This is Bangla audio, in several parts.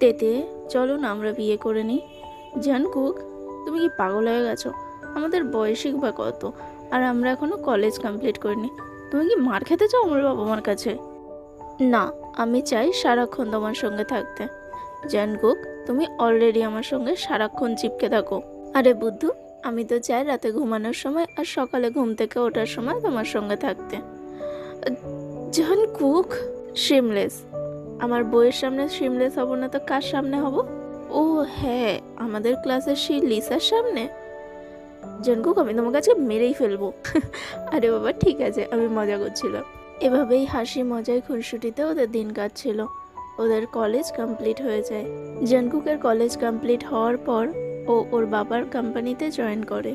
তেতে চলো না আমরা বিয়ে করে নিই। জানকুক, তুমি কি পাগল হয়ে গেছো? আমাদের বয়সই বা কত, আর আমরা এখনো কলেজ কমপ্লিট করিনি। তুমি কি মার খেতে চাও আমার বাবা মার কাছে? না, আমি চাই সারাক্ষণ তোমার সঙ্গে থাকতে। জানকুক, তুমি অলরেডি আমার সঙ্গে সারাক্ষণ চিপকে থাকো। আরে বুদ্ধু, আমি তো চাই রাতে ঘুমানোর সময় আর সকালে ঘুম থেকে ওঠার সময় তোমার সঙ্গে থাকতে। জানকুক, শিমলেস। আমার বইয়ের সামনে শিমলেস হব না তো কার সামনে হব? ও হ্যাঁ, আমাদের ক্লাসের সেই লিসার সামনে। জানকুক, আমি তোমার কাছে মেরেই ফেলবো। আরে বাবা ঠিক আছে, আমি মজা করছিলাম। এভাবেই হাসি মজায় খুনসুটিতে ওদের দিন কাটছিল। ওদের কলেজ কমপ্লিট হয়ে যায়। জানকুকের কলেজ কমপ্লিট হওয়ার পর ও ওর বাবার কোম্পানিতে জয়েন করে।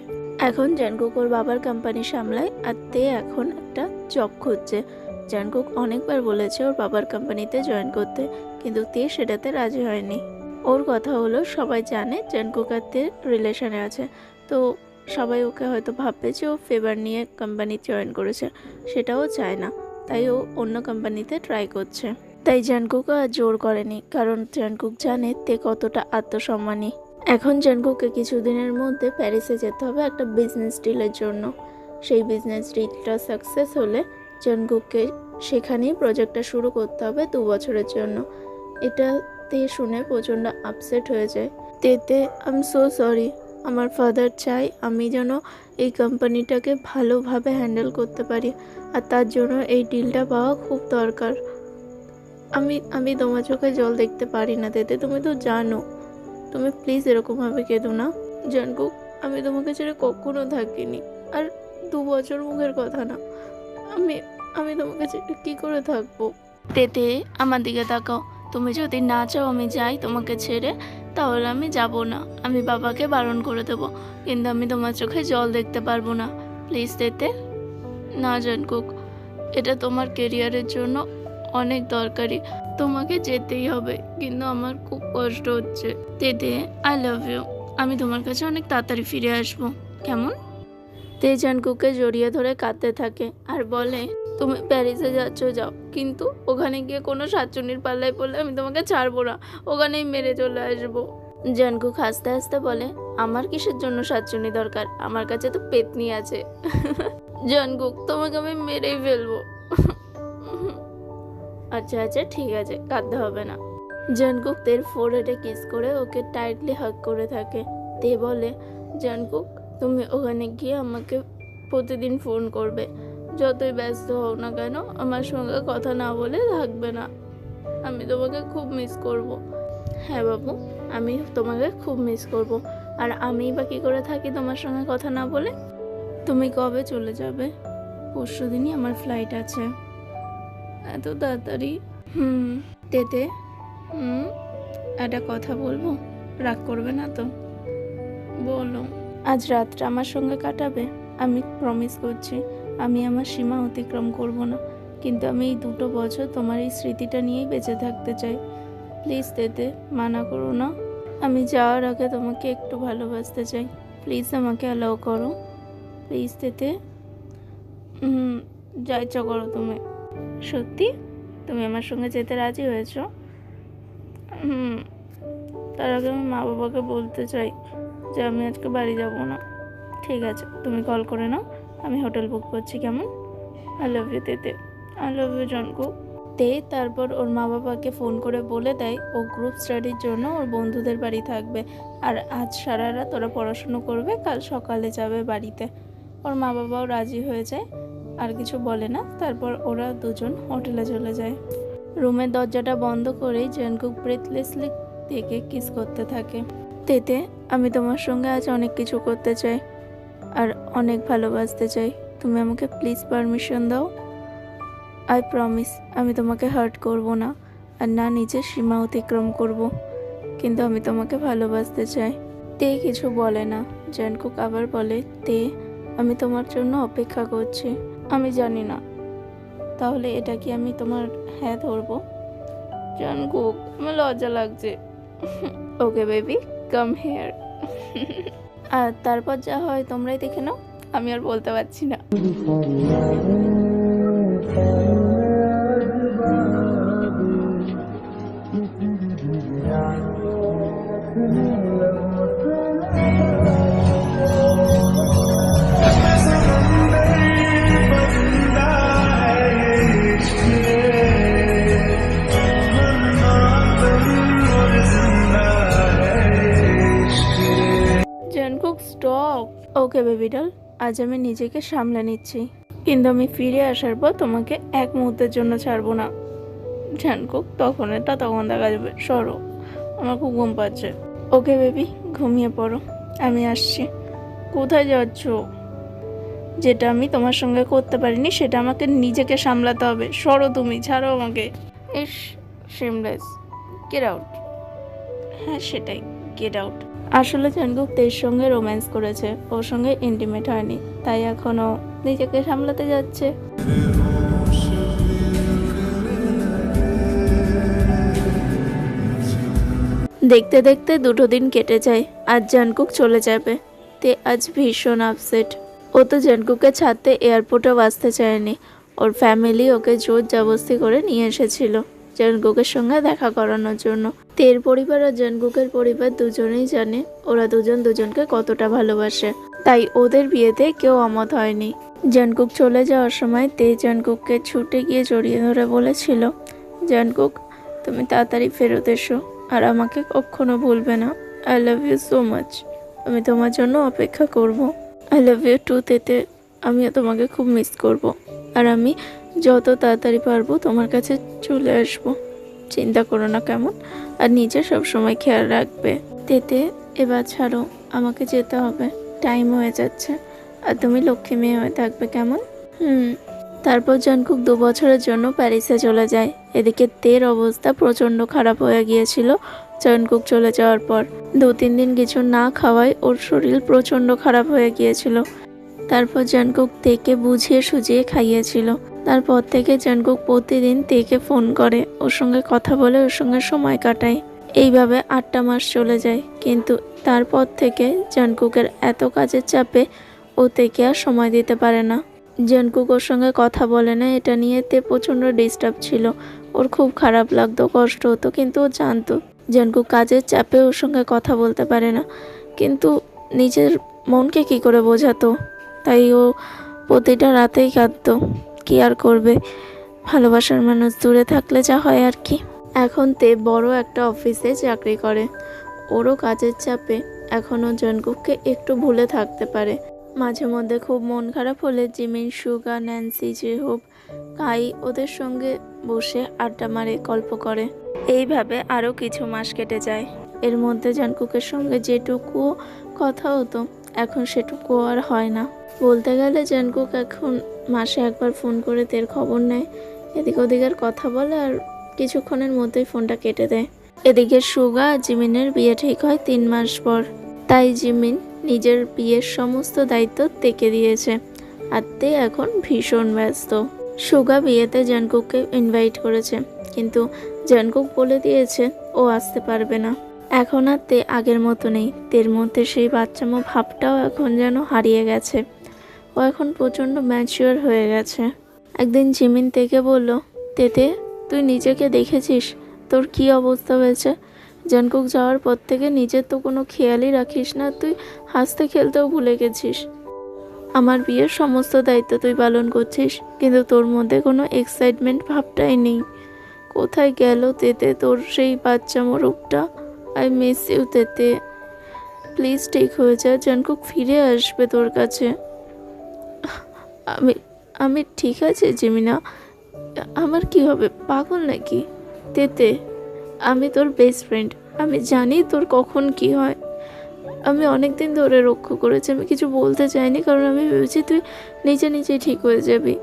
এখন জানকুক ওর বাবার কোম্পানি সামলায়, আর তে এখন একটা জব খুঁজছে। জানকুক অনেকবার বলেছে ওর বাবার কোম্পানিতে জয়েন করতে, কিন্তু তে সেটাতে রাজি হয়নি। ওর কথা হলো সবাই জানে জানকুক আর তে রিলেশনে আছে, তো সবাই ওকে হয়তো ভাববে যে ও ফেভার নিয়ে কোম্পানি জয়েন করেছে, সেটাও চায় না। তাই ও অন্য কোম্পানিতে ট্রাই করছে। তাই জানকুকও আর জোর করেনি, কারণ জানকুক জানে তে কতটা আত্মসম্মানী। এখন জানকুককে কিছুদিনের মধ্যে প্যারিসে যেতে হবে একটা বিজনেস ডিলের জন্য। সেই বিজনেস ডিলটা সাকসেস হলে জানকুককে সেখানেই প্রজেক্টটা শুরু করতে হবে 2 বছরের জন্য। এটাতে শুনে প্রচণ্ড আপসেট হয়ে যায়। তেতে আই এম সো সরি, আমার ফাদার চাই আমি যেন এই কোম্পানিটাকে ভালোভাবে হ্যান্ডেল করতে পারি, আর তার জন্য এই ডিলটা পাওয়া খুব দরকার। আমি আমি তোমার চোখে জল দেখতে পারি না তেতে, তুমি তো জানো। তুমি প্লিজ এরকমভাবে কেঁদো না। জানকুক, আমি তোমাকে ছেড়ে কখনো থাকিনি, আর 2 বছর মুখের কথা না। আমি আমি তোমাকে ছেড়ে কী করে থাকবো? তেতে, আমার দিকে তাকাও। তুমি যদি না চাও আমি যাই তোমাকে ছেড়ে, তাহলে আমি যাব না। আমি বাবাকে বারণ করে দেবো, কিন্তু আমি তোমার চোখে জল দেখতে পারবো না। প্লিজ তেতে। না জানকুক, এটা তোমার কেরিয়ারের জন্য অনেক দরকারি, তোমাকে যেতেই হবে, কিন্তু আমার খুব কষ্ট হচ্ছে। তেতে, আই লাভ ইউ। আমি তোমার কাছে অনেক তাড়াতাড়ি ফিরে আসবো, কেমন? তে জানকুককে জড়িয়ে ধরে কাঁদতে থাকে আর বলে, তুমি প্যারিসে যাচ্ছ যাও, কিন্তু ওখানে গিয়ে কোনো শাকচুন্নির পাল্লায় পড়লে আমি তোমাকে ছাড়বো না, ওখানেই মেরে চলে আসবো। জানকুক হাসতে হাসতে বলে, আমার কিসের জন্য শাকচুন্নি দরকার? আমার কাছে তো পেতনি আছে। জানকুক, তোমাকে আমি মেরেই ফেলবো। আচ্ছা আচ্ছা ঠিক আছে, কাঁদতে হবে না। জানকুক তের ফোরহেডে কিস করে ওকে টাইটলি হাগ করে থাকে। তে বলে, জানকুক, তুমি ওখানে গিয়ে আমাকে প্রতিদিন ফোন করবে। যতই ব্যস্ত হও না কেন, আমার সঙ্গে কথা না বলে থাকবে না। আমি তোমাকে খুব মিস করব। হ্যাঁ বাবু, আমি তোমাকে খুব মিস করব। আর আমি বা কী করে থাকি তোমার সঙ্গে কথা না বলে? তুমি কবে চলে যাবে? পরশুদিনই আমার ফ্লাইট আছে। এত তাড়াতাড়ি? তেতে, একটা কথা বলবো, রাগ করবে না তো? বলো। আজ রাতটা আমার সঙ্গে কাটাবে? আমি প্রমিস করছি আমি আমার সীমা অতিক্রম করব না, কিন্তু আমি এই 2 বছর তোমার এই স্মৃতিটা নিয়েই বেঁচে থাকতে চাই। প্লিজ তেতে, মানা করো না। আমি যাওয়ার আগে তোমাকে একটু ভালোবাসতে চাই, প্লিজ আমাকে অ্যালাউ করো। প্লিজ তেতে। যা ইচ্ছা করো তুমি। সত্যি তুমি আমার সঙ্গে যেতে রাজি হয়েছো? তার আগে আমি মা বাবাকে বলতে চাই যে আমি আজকে বাড়ি যাব না। ঠিক আছে, তুমি কল করে নাও, আমি হোটেল বুক করছি, কেমন? আই লাভ ইউ তেতে। I love you Jungkook. তে তারপর ওর মা বাবাকে ফোন করে বলে দেয় ও গ্রুপ স্টাডির জন্য ওর বন্ধুদের বাড়ি থাকবে, আর আজ সারা রাত ওরা পড়াশুনো করবে, কাল সকালে যাবে বাড়িতে। ওর মা বাবাও রাজি হয়ে যায়, আর কিছু বলে না। তারপর ওরা দুজন হোটেলে চলে যায়। রুমের দরজাটা বন্ধ করেই জানকুক ব্রেথলেসলি থেকে কিস করতে থাকে। তেতে, আমি তোমার সঙ্গে আজ অনেক কিছু করতে চাই, আর অনেক ভালোবাসতে চাই। তুমি আমাকে প্লিজ পারমিশন দাও। আই প্রমিস আমি তোমাকে হার্ট করব না, আর না নিজের সীমা অতিক্রম করব, কিন্তু আমি তোমাকে ভালোবাসতে চাই। তে কিছু বলে না। জানকুক আবার বলে, তে, আমি তোমার জন্য অপেক্ষা করছি। আমি জানি না, তাহলে এটা কি আমি তোমার হ্যাঁ ধরবো? জানকুক, আমার লজ্জা লাগছে। Okay baby, come here. আর তারপর যা হয় তোমরাই দেখে নাও, আমি আর বলতে পারছি না। ওকে বেবি ডল, আজ আমি নিজেকে সামলে নিচ্ছি, কিন্তু আমি ফিরে আসার পর তোমাকে এক মুহূর্তের জন্য ছাড়বো না। জানকুক, তখন দেখা যাবে, সরো, আমার খুব ঘুম পাচ্ছে। ওকে বেবি, ঘুমিয়ে পড়ো, আমি আসছি। কোথায় যাচ্ছ? যেটা আমি তোমার সঙ্গে করতে পারিনি সেটা আমাকে নিজেকে সামলাতে হবে। সরো, তুমি ছাড়ো আমাকে। ইস, শেমলেস, গেট আউট। হ্যাঁ সেটাই, গেট আউট। আসলে জানকুক তের সঙ্গে রোম্যান্স করেছে, ওর সঙ্গে ইন্টিমেট হয়নি, তাই এখনও নিজেকে সামলাতে যাচ্ছে। দেখতে দেখতে 2 দিন কেটে যায়, আজ জানকুক চলে যাবে। তে আজ ভীষণ আপসেট। ও তো জানকুককে ছাড়তে এয়ারপোর্টেও আসতে চায়নি, ওর ফ্যামিলি ওকে জোর জবরদস্তি করে নিয়ে এসেছিল জানকুকের সঙ্গে দেখা করানোর জন্য। তের পরিবার আর জানকুকের পরিবার দুজনেই জানে ওরা দুজন দুজনকে কতটা ভালোবাসে, তাই ওদের বিয়েতে কেউ অমত হয়নি। জানকুক চলে যাওয়ার সময় তে জানকুককে ছুটে গিয়ে জড়িয়ে ধরে বলেছিল, জানকুক তুমি তাড়াতাড়ি ফেরত এসো, আর আমাকে কখনো ভুলবে না। I love you so much, আমি তোমার জন্য অপেক্ষা করব। আই লাভ ইউ টু তেতে, আমিও তোমাকে খুব মিস করব, আর আমি যত তাড়াতাড়ি পারবো তোমার কাছে চলে আসব। চিন্তা করো না কেমন, আর নিজে সবসময় খেয়াল রাখবে। তেতে এবার ছাড়ো, আমাকে যেতে হবে, টাইম হয়ে যাচ্ছে, আর তুমি লক্ষ্মী মেয়ে হয়ে থাকবে কেমন। তারপর জানকুক 2 বছরের জন্য প্যারিসে চলে যায়। এদিকে তের অবস্থা প্রচণ্ড খারাপ হয়ে গিয়েছিল জানকুক চলে যাওয়ার পর। 2-3 দিন কিছু না খাওয়ায় ওর শরীর প্রচণ্ড খারাপ হয়ে গিয়েছিল। তারপর জানকুক তেকে বুঝিয়ে সুঝিয়ে খাইয়েছিল। তারপর থেকে জানকুক প্রতিদিন তেকে ফোন করে, ওর সঙ্গে কথা বলে ওর সঙ্গে সময় কাটায়। এইভাবে 8টা মাস চলে যায়, কিন্তু তারপর থেকে জানকুকের এত কাজের চাপে ও তেকে আর সময় দিতে পারে না। জানকুক ওর সঙ্গে কথা বলে না, এটা নিয়ে তে প্রচণ্ড ডিস্টার্ব ছিল। ওর খুব খারাপ লাগতো, কষ্ট হতো, কিন্তু ও জানতো জানকুক কাজের চাপে ওর সঙ্গে কথা বলতে পারে না, কিন্তু নিজের মনকে কি করে বোঝাতো, তাই ও প্রতিটা রাতেই কাঁদতো। কি আর করবে, ভালোবাসার মানুষ দূরে থাকলে যা হয় আর কি। এখন তে বড় একটা অফিসে চাকরি করে, ওরও কাজের চাপে এখনও জানকুককে একটু ভুলে থাকতে পারে। মাঝে মধ্যে খুব মন খারাপ হলে জিমিন, সুগা, ন্যান্সি, জেহোপ, কাই ওদের সঙ্গে বসে আড্ডা মারে, গল্প করে। এইভাবে আরও কিছু মাস কেটে যায়। এর মধ্যে জানকুকের সঙ্গে যেটুকু কথা হতো এখন সেটুকু আর হয় না। বলতে গেলে জানকুক এখন মাসে একবার ফোন করে তের খবর নেয়, এদিক ওদিকের কথা বলে, আর কিছুক্ষণের মধ্যেই ফোনটা কেটে দেয়। এদিকে সুগা আর জিমিনের বিয়ে ঠিক হয় 3 মাস পর, তাই জিমিন নিজের বিয়ের সমস্ত দায়িত্ব তেকে দিয়েছে, আর তে এখন ভীষণ ব্যস্ত। সুগা বিয়েতে জানকুককে ইনভাইট করেছে, কিন্তু জানকুক বলে দিয়েছে ও আসতে পারবে না। এখন আর তে আগের মতো নেই, তের মধ্যে সেই বাচ্চামো ভাবটাও এখন যেন হারিয়ে গেছে। ও এখন প্রচণ্ড ম্যাচিওর হয়ে গেছে। একদিন জিমিন তেকে বলল, তেতে তুই নিজেকে দেখেছিস তোর কি অবস্থা হয়েছে? জানকুক যাওয়ার পর থেকে নিজের তো কোনো খেয়ালই রাখিস না, তুই হাসতে খেলতেও ভুলে গেছিস। আমার বিয়ের সমস্ত দায়িত্ব তুই পালন করছিস, কিন্তু তোর মধ্যে কোনো এক্সাইটমেন্ট ভাবটাই নেই। কোথায় গেল তেতে তোর সেই বাচ্চামো রূপটা? আই মিস ইউ তেতে, প্লিজ ঠিক হয়ে যা, জানকুক ফিরে আসবে তোর কাছে। আমি আমি ঠিক আছে জিমিনা, আমার কি হবে, পাগল নাকি? তেতে, আমি তোর বেস্ট ফ্রেন্ড, আমি জানি তোর কখন কি হয়। আমি অনেক দিন ধরে রক্ষা করেছি, আমি কিছু বলতে চাইনি, কারণ আমি ভেবেছি তুই নিজেই ঠিক হয়ে যাবি,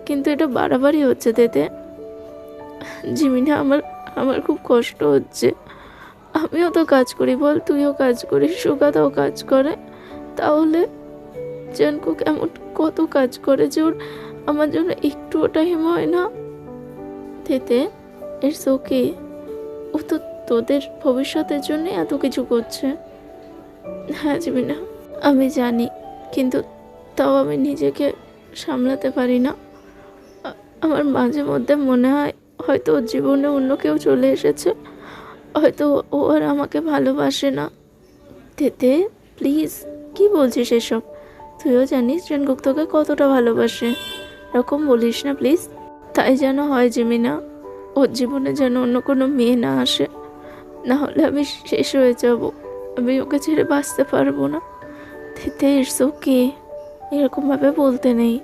কিন্তু এটা বাড়াবাড়ি হচ্ছে তেতে। জিমিনা, আমার খুব কষ্ট হচ্ছে। আমিও তো কাজ করি বল, তুইও কাজ করিস, সুগাতাও কাজ করে, তাহলে জানকুক এমন কত কাজ করে যে ওর আমার জন্য একটুও টাইম হয় না। তেতে, ইটস ওকে, ও তো তোদের ভবিষ্যতের জন্য এত কিছু করছে। হ্যাঁ জিমিনা, আমি জানি, কিন্তু তাও আমি নিজেকে সামলাতে পারি না। আমার মাঝে মধ্যে মনে হয় হয়তো ওর জীবনে অন্য কেউ চলে এসেছে, হয়তো ও আর আমাকে ভালোবাসে না। তেতে প্লিজ, কি বলছিস এসব? তুইও জানিস জানকুক তোকে কতটা ভালোবাসে, এরকম বলিস না প্লিজ। তাই যেন হয় জিমিনা, ওর জীবনে যেন অন্য কোনো মেয়ে না আসে, না হলে আমি শেষ হয়ে যাব, আমি ওকে ছেড়ে বাঁচতে পারবো না। তেতে ইটস ওকে, এরকমভাবে বলতে নেই।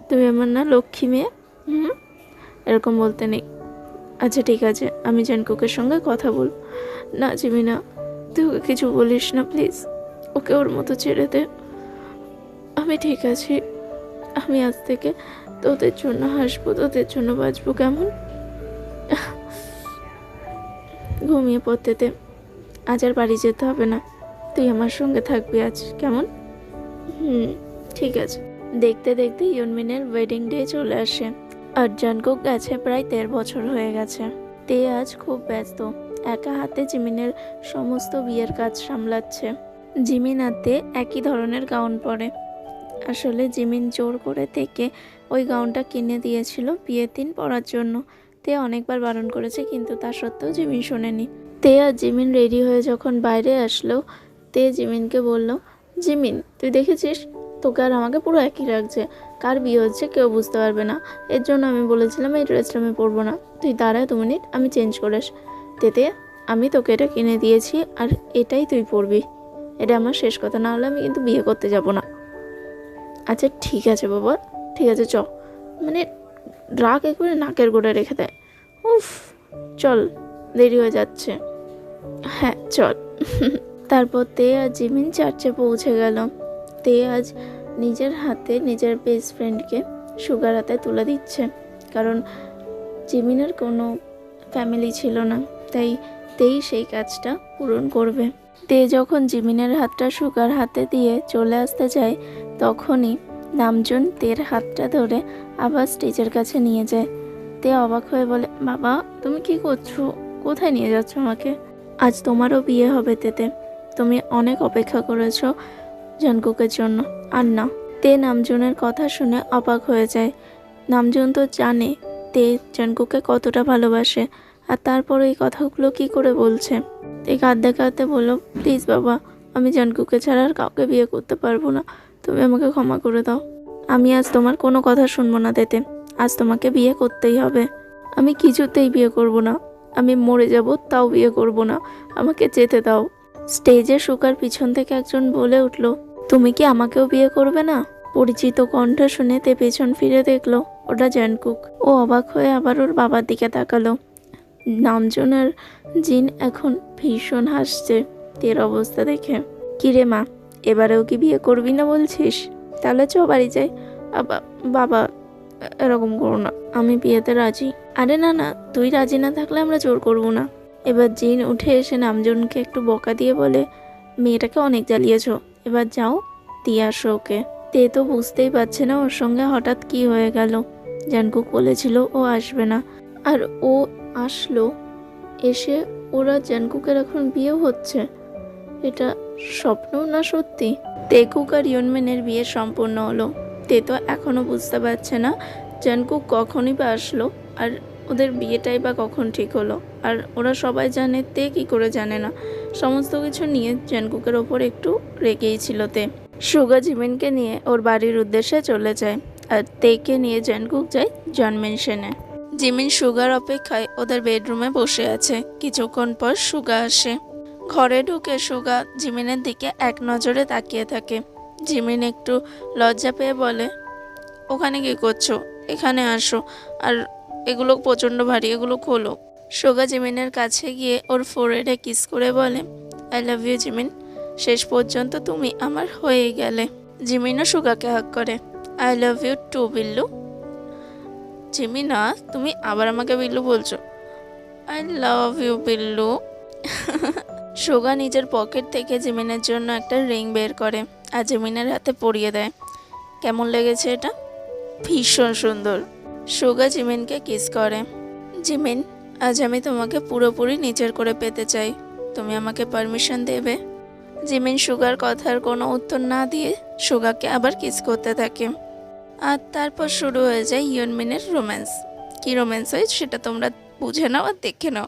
তুমি আমার না লক্ষ্মী মেয়ে, এরকম বলতে নেই। আচ্ছা ঠিক আছে, আমি জানকুকের সঙ্গে কথা বল। না জিমি না, তুই ওকে কিছু বলিস না প্লিজ, ওকে ওর মতো ছেড়ে দে। আমি ঠিক আছি, আমি আজ থেকে তোদের জন্য হাসবো, তোদের জন্য বাঁচবো, কেমন? ঘুমিয়ে পড়তে দে, আজ আর বাড়ি যেতে হবে না, তুই আমার সঙ্গে থাকবি আজ, কেমন? ঠিক আছে। দেখতে দেখতে ইয়নমিনের ওয়েডিং ডে চলে আসে, আর জানকুক গেছে প্রায় 13 বছর হয়ে গেছে। তে আজ খুব ব্যস্ত, একা হাতে জিমিনের সমস্ত বিয়ের কাজ সামলাচ্ছে। জিমিন হাতে একই ধরনের গাউন পরে। আসলে জিমিন জোর করে তেকে ওই গাউনটা কিনে দিয়েছিল বিয়ের দিন পরার জন্য। তে অনেকবার বারণ করেছে, কিন্তু তা সত্ত্বেও জিমিন শোনেনি। তে আর জিমিন রেডি হয়ে যখন বাইরে আসলো, তে জিমিনকে বলল, জিমিন তুই দেখেছিস, তোকে আর আমাকে পুরো একই লাগছে, কার বিয়ে হচ্ছে কেউ বুঝতে পারবে না, এর জন্য আমি বলেছিলাম এই ড্রেসটা আমি পরবো না। তুই দাঁড়া 2 মিনিট, আমি চেঞ্জ করে তেতে আমি তোকে এটা কিনে দিয়েছি, আর এটাই তুই পরবি, এটা আমার শেষ কথা, না হলে আমি কিন্তু বিয়ে করতে যাব না। আচ্ছা ঠিক আছে বাবা, ঠিক আছে চ, মানে রাগ একবারে নাকের গোড়ে রেখে দেয়। উফ, চল দেরি হয়ে যাচ্ছে। হ্যাঁ চল। তারপর তে আর জিমিন চার্চে পৌঁছে গেল। তে আজ নিজের হাতে নিজের বেস্ট ফ্রেন্ডকে সুগার হাতে তুলে দিচ্ছে, কারণ জিমিনের কোনো ফ্যামিলি ছিল না, তাই তেই সেই কাজটা পূরণ করবে। তে যখন জিমিনের হাতটা সুগার হাতে দিয়ে চলে আসতে যায়, তখনই নামজুন তের হাতটা ধরে আবার স্টেজের কাছে নিয়ে যায়। তে অবাক হয়ে বলে, বাবা তুমি কি করছো, কোথায় নিয়ে যাচ্ছ আমাকে? আজ তোমারও বিয়ে হবে তেতে, তুমি অনেক অপেক্ষা করেছো জানকুকের জন্য, আর না। তে নামজুনের কথা শুনে অবাক হয়ে যায়। নামজুন তো জানে তে জানকুকে কতটা ভালোবাসে, আর তারপর এই কথাগুলো কি করে বলছে। তে কাঁদতে কাঁদতে বলল, প্লিজ বাবা, আমি জানকুকে ছাড়া আর কাউকে বিয়ে করতে পারবো না, তুমি আমাকে ক্ষমা করে দাও। আমি আজ তোমার কোনো কথা শুনবো না তেতে, আজ তোমাকে বিয়ে করতেই হবে। আমি কিছুতেই বিয়ে করব না, আমি মরে যাব তাও বিয়ে করব না, আমাকে যেতে দাও। স্টেজে সুগার পিছন থেকে একজন বলে উঠল, তুমি কি আমাকেও বিয়ে করবে না? পরিচিত কণ্ঠ শুনে তে পেছন ফিরে দেখলো ওটা জানকুক। ও অবাক হয়ে আবার ওর বাবার দিকে তাকালো। নামজুন আর জিন এখন ভীষণ হাসছে তের অবস্থা দেখে। কিরে মা, এবারেও কি বিয়ে করবি না বলছিস? তাহলে চ বাড়ি যাই। বাবা এরকম করো না, আমি বিয়েতে রাজি। আরে না না, তুই রাজি না থাকলে আমরা জোর করবো না। এবার জিন উঠে এসে নামজুনকে একটু বকা দিয়ে বলে, মেয়েটাকে অনেক জ্বালিয়েছ, এবার যাও দিয়ে আসো ওকে। তে তো বুঝতেই পারছে না ওর সঙ্গে হঠাৎ কি হয়ে গেল। জানকুক বলেছিল ও আসবে না, আর ও আসলো। এসে ওরা জানকুকের এখন বিয়ে হচ্ছে, এটা স্বপ্ন না সত্যি? তেকুক আর ইয়নমিনের বিয়ে সম্পূর্ণ হলো। তে তো এখনো বুঝতে পারছে না জানকুক কখনই বা আসলো, আর ওদের বিয়েটাই বা কখন ঠিক হলো। আর ওরা সবাই জানে, তে কি করে জানে না? সমস্ত কিছু নিয়ে জানকুকের ওপর একটু রেগেই ছিল তে। সুগা জিমিনকে নিয়ে ওর বাড়ির উদ্দেশ্যে চলে যায়, আর তেকে নিয়ে জানকুক যায় জন্মেনশনে। জিমিন সুগার অপেক্ষায় ওদের বেডরুমে বসে আছে। কিছুক্ষণ পর সুগা আসে। ঘরে ঢুকে সুগা জিমিনের দিকে এক নজরে তাকিয়ে থাকে। জিমিন একটু লজ্জা পেয়ে বলে, ওখানে কি করছো, এখানে আসো, আর এগুলো প্রচণ্ড ভারী, এগুলো খোলো। সুগা জিমিনের কাছে গিয়ে ওর ফোরহেডে কিস করে বলে, আই লাভ ইউ জিমিন, শেষ পর্যন্ত তুমি আমার হয়ে গেলে। জিমিনও সুগাকে হাক করে, I love you too Billu. জিমিনা, তুমি আবার আমাকে বিল্লু বলছো? I love you Billu. Suga নিজের পকেট থেকে জিমিনের জন্য একটা রিং বের করে আর জিমিনের হাতে পরিয়ে দেয়। কেমন লেগেছে এটা? ভীষণ সুন্দর। সুগা জিমিনকে কিস করে। জিমিন, আজ আমি তোমাকে পুরোপুরি নিজের করে পেতে চাই, তুমি আমাকে পারমিশন দেবে? জিমিন সুগার কথার কোনো উত্তর না দিয়ে সুগাকে আবার কিস করতে থাকে। আর তারপর শুরু হয়ে যায় ইয়নমিনের রোম্যান্স। কি রোম্যান্স হয় সেটা তোমরা বুঝে নাও আর দেখে নাও।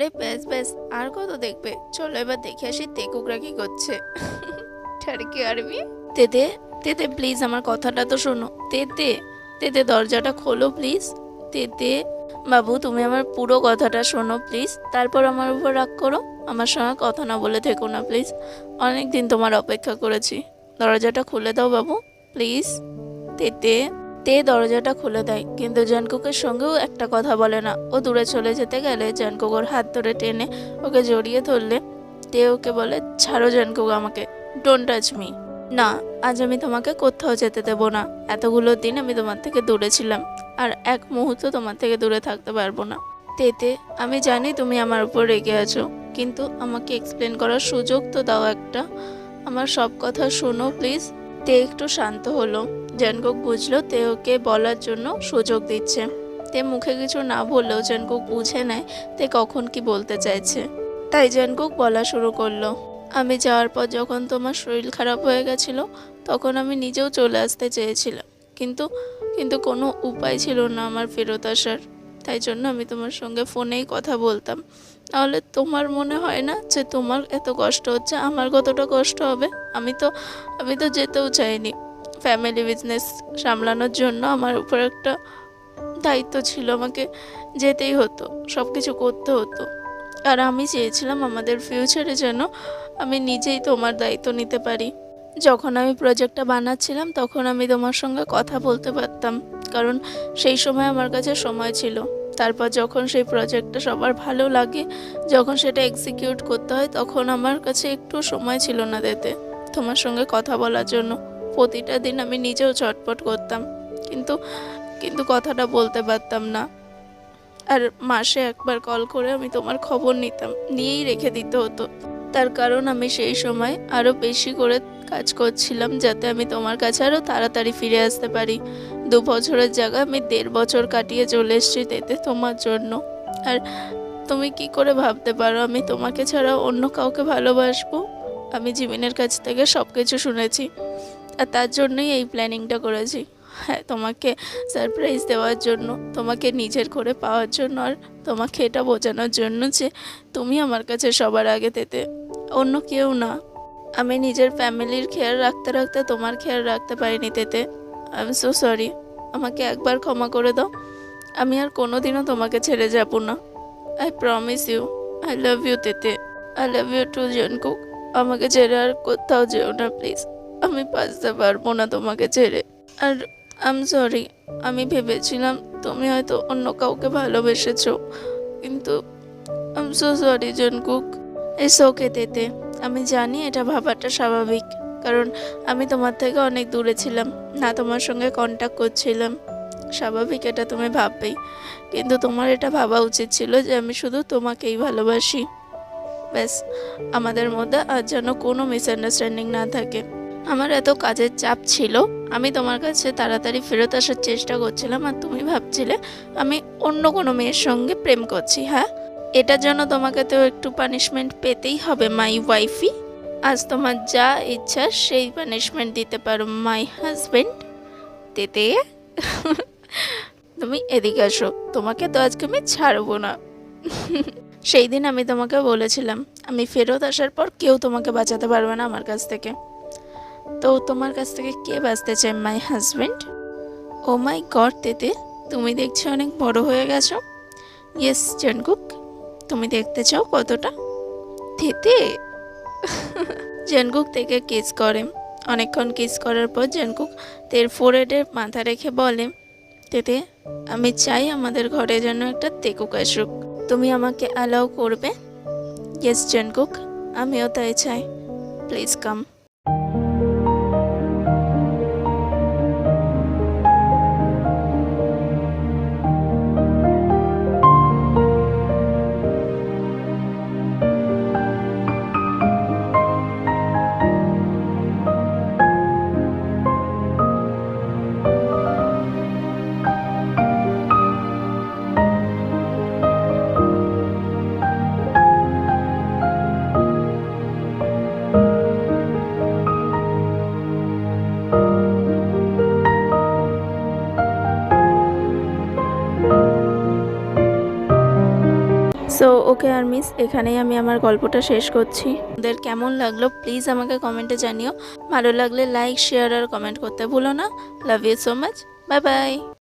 আরে ব্যাস ব্যাস, আর কত দেখবে, চলো এবার দেখে আসি তেকুকরা কি করছে। ঠারকি আরবি। তেতে, তেতে প্লিজ আমার কথাটা তো শোনো। তেতে, তেতে দরজাটা খোলো প্লিজ। তেতে বাবু, তুমি আমার পুরো কথাটা শোনো প্লিজ, তারপর আমার উপর রাগ করো। আমার সঙ্গে কথা না বলে থেকো না প্লিজ, অনেক দিন তোমার অপেক্ষা করেছি। দরজাটা খুলে দাও বাবু প্লিজ। তেতে, তে দরজাটা খুলে দেয়, কিন্তু জানকুকের সঙ্গেও একটা কথা বলে না। ও দূরে চলে যেতে গেলে জানকুক ওর হাত ধরে টেনে ওকে জড়িয়ে ধরলে তে ওকে বলে, ছাড়ো জানকুক আমাকে, ডোন্ট টাচ মি। না, আজ আমি তোমাকে কোথাও যেতে দেবো না। এতগুলো দিন আমি তোমার থেকে দূরে ছিলাম, আর এক মুহূর্ত তোমার থেকে দূরে থাকতে পারবো না। তেতে, আমি জানি তুমি আমার উপর রেগে আছো, কিন্তু আমাকে এক্সপ্লেন করার সুযোগ তো দাও একটা। আমার সব কথা শোনো প্লিজ। তে একটু শান্ত হলো। জানকুক বুঝলো তে ওকে বলার জন্য সুযোগ দিচ্ছে। তে মুখে কিছু না বললেও জানকুক বুঝে নেয় তে কখন কি বলতে চাইছে। তাই জানকুক বলা শুরু করলো, আমি যাওয়ার পর যখন তোমার শরীর খারাপ হয়ে গেছিলো, তখন আমি নিজেও চলে আসতে চেয়েছিলাম, কিন্তু কিন্তু কোনো উপায় ছিল না আমার ফেরত আসার। তাই জন্য আমি তোমার সঙ্গে ফোনেই কথা বলতাম। তাহলে তোমার মনে হয় না যে তোমার এত কষ্ট হচ্ছে, আমার কতটা কষ্ট হবে? আমি তো যেতেও চাইনি। ফ্যামিলি বিজনেস সামলানোর জন্য আমার উপর একটা দায়িত্ব ছিল, আমাকে যেতেই হতো, সব কিছু করতে হতো। আর আমি চেয়েছিলাম আমাদের ফিউচারে যেন আমি নিজেই তোমার দায়িত্ব নিতে পারি। যখন আমি প্রজেক্টটা বানাচ্ছিলাম তখন আমি তোমার সঙ্গে কথা বলতে পারতাম, কারণ সেই সময় আমার কাছে সময় ছিল। তারপর যখন সেই প্রজেক্টটা সবার ভালো লাগে, যখন সেটা এক্সিকিউট করতে হয়, তখন আমার কাছে একটু সময় ছিল না দিতে তোমার সঙ্গে কথা বলার জন্য। প্রতিটা দিন আমি নিজেও ছটফট করতাম, কিন্তু কিন্তু কথাটা বলতে পারতাম না। আর মাসে একবার কল করে আমি তোমার খবর নিতাম, নিয়েই রেখে দিতে হতো। তার কারণ আমি সেই সময় আরও বেশি করে কাজ করছিলাম, যাতে আমি তোমার কাছে আরও তাড়াতাড়ি ফিরে আসতে পারি। 2 বছরের জায়গায় আমি 1.5 বছর কাটিয়ে চলে এসেছি তেতে তোমার জন্য। আর তুমি কি করে ভাবতে পারো আমি তোমাকে ছাড়া অন্য কাউকে ভালোবাসবো? আমি জিমিনের কাছ থেকে সব কিছু শুনেছি, আর তার জন্যই এই প্ল্যানিংটা করেছি। হ্যাঁ, তোমাকে সারপ্রাইজ দেওয়ার জন্য, তোমাকে নিজের করে পাওয়ার জন্য, আর তোমাকে এটা বোঝানোর জন্য যে তুমি আমার কাছে সবার আগে তেতে, অন্য কেউ না। আমি নিজের ফ্যামিলির খেয়াল রাখতে রাখতে তোমার খেয়াল রাখতে পারিনি তেতে। আই এম সো সরি, আমাকে একবার ক্ষমা করে দাও। আমি আর কোনোদিনও তোমাকে ছেড়ে যাব না। I promise you, I love you তেতে, I love you too Jungkook. আমাকে ছেড়ে আর কোথাও যেও না প্লিজ, আমি বাঁচতে পারবো না তোমাকে ছেড়ে। আর আই এম সরি, আমি ভেবেছিলাম তুমি হয়তো অন্য কাউকে ভালোবেসেছো, কিন্তু I am so sorry Jungkook. It's okay TaeTae, আমি জানি এটা ভাবাটা স্বাভাবিক, কারণ আমি তোমার থেকে অনেক দূরে ছিলাম, না তোমার সঙ্গে কন্ট্যাক্ট করছিলাম। স্বাভাবিক, এটা তুমি ভাববেই, কিন্তু তোমার এটা ভাবা উচিত ছিল যে আমি শুধু তোমাকেই ভালোবাসি। ব্যাস, আমাদের মধ্যে আর যেন কোনো মিসআন্ডারস্ট্যান্ডিং না থাকে। আমার এত কাজের চাপ ছিল, আমি তোমার কাছে তাড়াতাড়ি ফেরত আসার চেষ্টা করছিলাম, আর তুমি ভাবছিলে আমি অন্য কোনো মেয়ের সঙ্গে প্রেম করছি। হ্যাঁ, এটার জন্য তোমাকে তো একটু পানিশমেন্ট পেতেই হবে মাই ওয়াইফি। আজ তোমার যা ইচ্ছা সেই পানিশমেন্ট দিতে পারো মাই হাজবেন্ড। তেতে, তুমি এদিকে আসো, তোমাকে তো আজকে আমি ছাড়বো না। সেই দিন আমি তোমাকে বলেছিলাম আমি ফেরত আসার পর কেউ তোমাকে বাঁচাতে পারবে না আমার কাছ থেকে। তো তোমার কাছ থেকে কে বাঁচতে চায় my husband? O my god তেতে, তুমি দেখছি অনেক বড় হয়ে গেছো। ইয়েস জানকুক, তুমি দেখতে চাও কতটা? তেতে। জানকুক তেকে কিস করে। অনেকক্ষণ কিস করার পর জানকুক তের ফোরহেডে মাথা রেখে বলে, তেতে, আমি চাই আমাদের ঘরে যেন একটা তেকুক আসুক। তুমি আমাকে অ্যালাউ করবে? ইয়েস জানকুক, আমিও তাই চাই। Please come. সো ওকে আর মিস, এখানেই আমি আমার গল্পটা শেষ করছি। ওদের কেমন লাগলো প্লিজ আমাকে কমেন্টে জানিও। ভালো লাগলে লাইক শেয়ার আর কমেন্ট করতে ভুলো না। Love you so much, bye by.